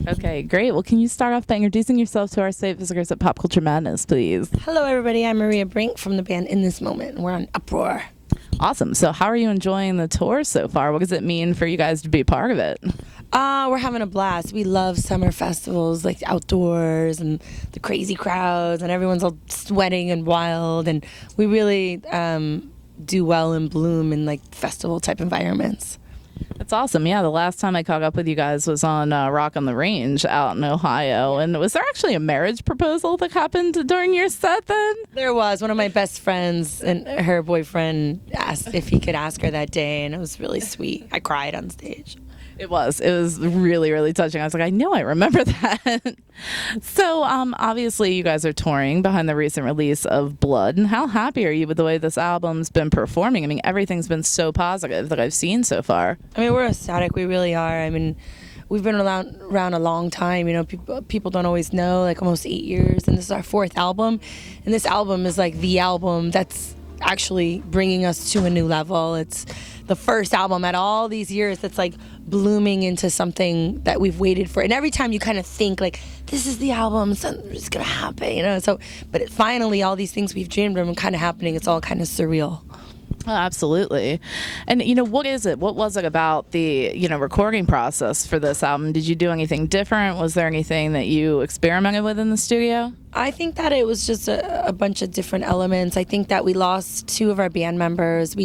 Okay, great. Well, can you start off by introducing yourself to our site visitors at Pop Culture Madness, please? Hello, everybody. I'm Maria Brink from the band In This Moment, and we're on Uproar. Awesome. So how are you enjoying the tour so far? What does it mean for you guys to be part of it? We're having a blast. We love summer festivals, like outdoors and the crazy crowds, and everyone's all sweating and wild, and we really do well and bloom in like festival type environments. That's awesome. Yeah, the last time I caught up with you guys was on Rock on the Range out in Ohio. And was there actually a marriage proposal that happened during your set then? There was one of my best friends, and her boyfriend asked if he could ask her that day, and it was really sweet. I cried on stage. It was really, really touching. I was like, I know I remember that. So obviously you guys are touring behind the recent release of Blood. And how happy are you with the way this album's been performing? I mean, everything's been so positive that I've seen so far. I mean, we're ecstatic. We really are. I mean, we've been around a long time. You know, people don't always know, like almost 8 years. And this is our 4th album. And this album is like the album that's actually bringing us to a new level. It's the first album at all these years that's like blooming into something that we've waited for. And every time you kind of think like, this is the album, something's gonna happen, you know. So, but finally, all these things we've dreamed of are kind of happening. It's all kind of surreal. Oh, absolutely. And, you know, what is it? What was it about the, recording process for this album? Did you do anything different? Was there anything that you experimented with in the studio? I think that it was just a bunch of different elements. I think that we lost 2 of our band members.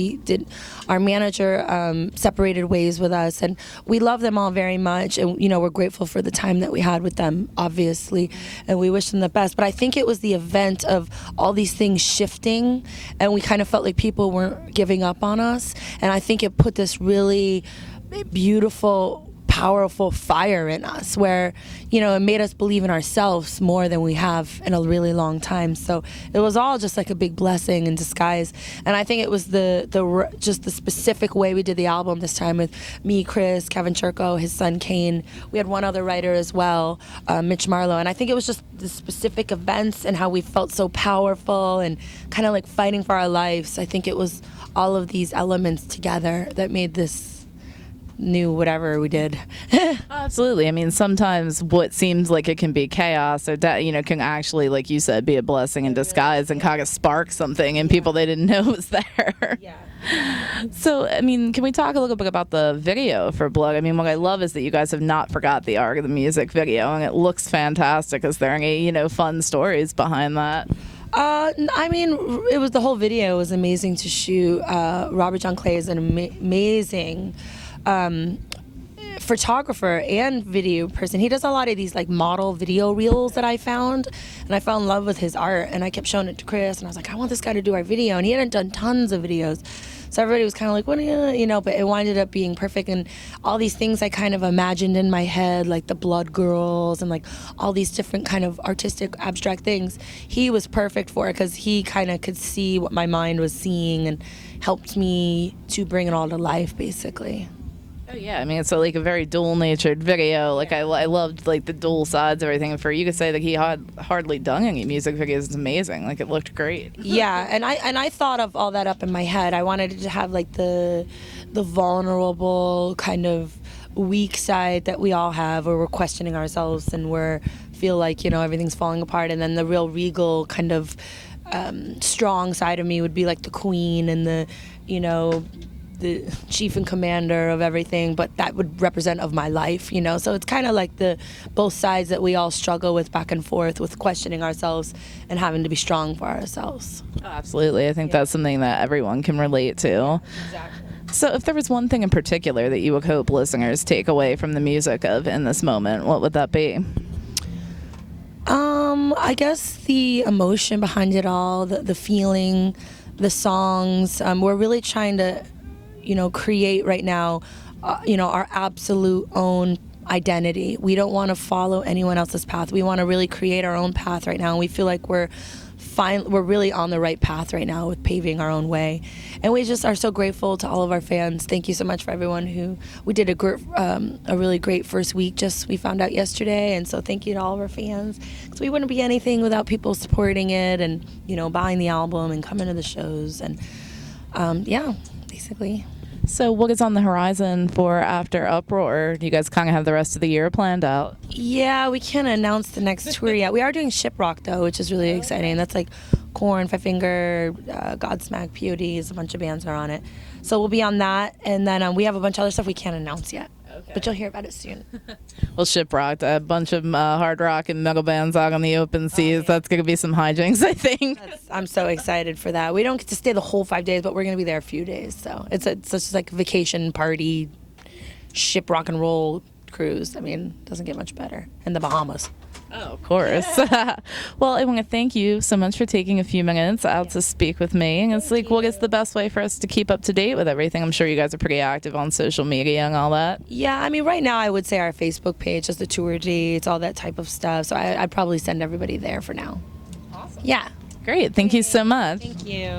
Our manager separated ways with us, and we love them all very much. And, we're grateful for the time that we had with them, obviously, and we wish them the best. But I think it was the event of all these things shifting, and we kind of felt like people weren't giving up on us. And I think it put this really beautiful, powerful fire in us where, it made us believe in ourselves more than we have in a really long time. So it was all just like a big blessing in disguise. And I think it was just the specific way we did the album this time with me, Chris, Kevin Churko, his son Kane. We had one other writer as well, Mitch Marlowe. And I think it was just the specific events and how we felt so powerful and kind of like fighting for our lives. I think it was all of these elements together that made this new whatever we did. Absolutely. I mean, sometimes what seems like it can be chaos or can actually, like you said, be a blessing in disguise and kind of spark something in people they didn't know was there. Yeah. So, I mean, can we talk a little bit about the video for Blood? I mean, what I love is that you guys have not forgot the art of the music video, and it looks fantastic. Is there any, fun stories behind that? I mean, it was the whole video was amazing to shoot. Robert John Clay is an amazing photographer and video person. He does a lot of these like model video reels that I found, and I fell in love with his art, and I kept showing it to Chris, and I was like, I want this guy to do our video, and he hadn't done tons of videos. So everybody was kind of like, what do you, but it winded up being perfect. And all these things I kind of imagined in my head, like the Blood Girls and like all these different kind of artistic, abstract things, he was perfect for it because he kind of could see what my mind was seeing and helped me to bring it all to life, basically. Oh, yeah. I mean, it's like a very dual-natured video. Like, I loved, like, the dual sides of everything. And for you to say that he had hardly done any music videos is amazing. Like, it looked great. Yeah, and I thought of all that up in my head. I wanted it to have, like, the vulnerable kind of weak side that we all have where we're questioning ourselves and we're feel like, everything's falling apart. And then the real regal kind of strong side of me would be, like, the queen and the chief and commander of everything, but that would represent of my life, so it's kind of like the both sides that we all struggle with back and forth with questioning ourselves and having to be strong for ourselves. Oh, absolutely. I think that's something that everyone can relate to. Exactly. So if there was one thing in particular that you would hope listeners take away from the music of In This Moment, what would that be? I guess the emotion behind it all, the feeling, the songs. We're really trying to create right now, our absolute own identity. We don't want to follow anyone else's path. We want to really create our own path right now, and we feel like we're really on the right path right now with paving our own way. And we just are so grateful to all of our fans. Thank you so much for everyone we did a really great first week, we found out yesterday, and so thank you to all of our fans, because we wouldn't be anything without people supporting it and, buying the album and coming to the shows, and basically. So what is on the horizon for after Uproar? You guys kind of have the rest of the year planned out. Yeah, we can't announce the next tour yet. We are doing Shiprock though, which is really exciting. That's like Korn, Five Finger, Godsmack, PODs, a bunch of bands are on it. So we'll be on that, and then we have a bunch of other stuff we can't announce yet. Okay. But you'll hear about it soon. Well, Shiprocked, a bunch of hard rock and metal bands out on the open seas. Yeah. That's going to be some hijinks, I think. I'm so excited for that. We don't get to stay the whole 5 days, but we're going to be there a few days. So it's such like vacation party, ship rock and roll cruise. I mean, doesn't get much better. In the Bahamas. Oh, of course. Well, I want to thank you so much for taking a few minutes out to speak with me. And it's like, what is the best way for us to keep up to date with everything? I'm sure you guys are pretty active on social media and all that. Yeah, I mean, right now I would say our Facebook page, just the tour dates, all that type of stuff. So I'd probably send everybody there for now. Awesome. Yeah. Great. Thank you so much. Thank you.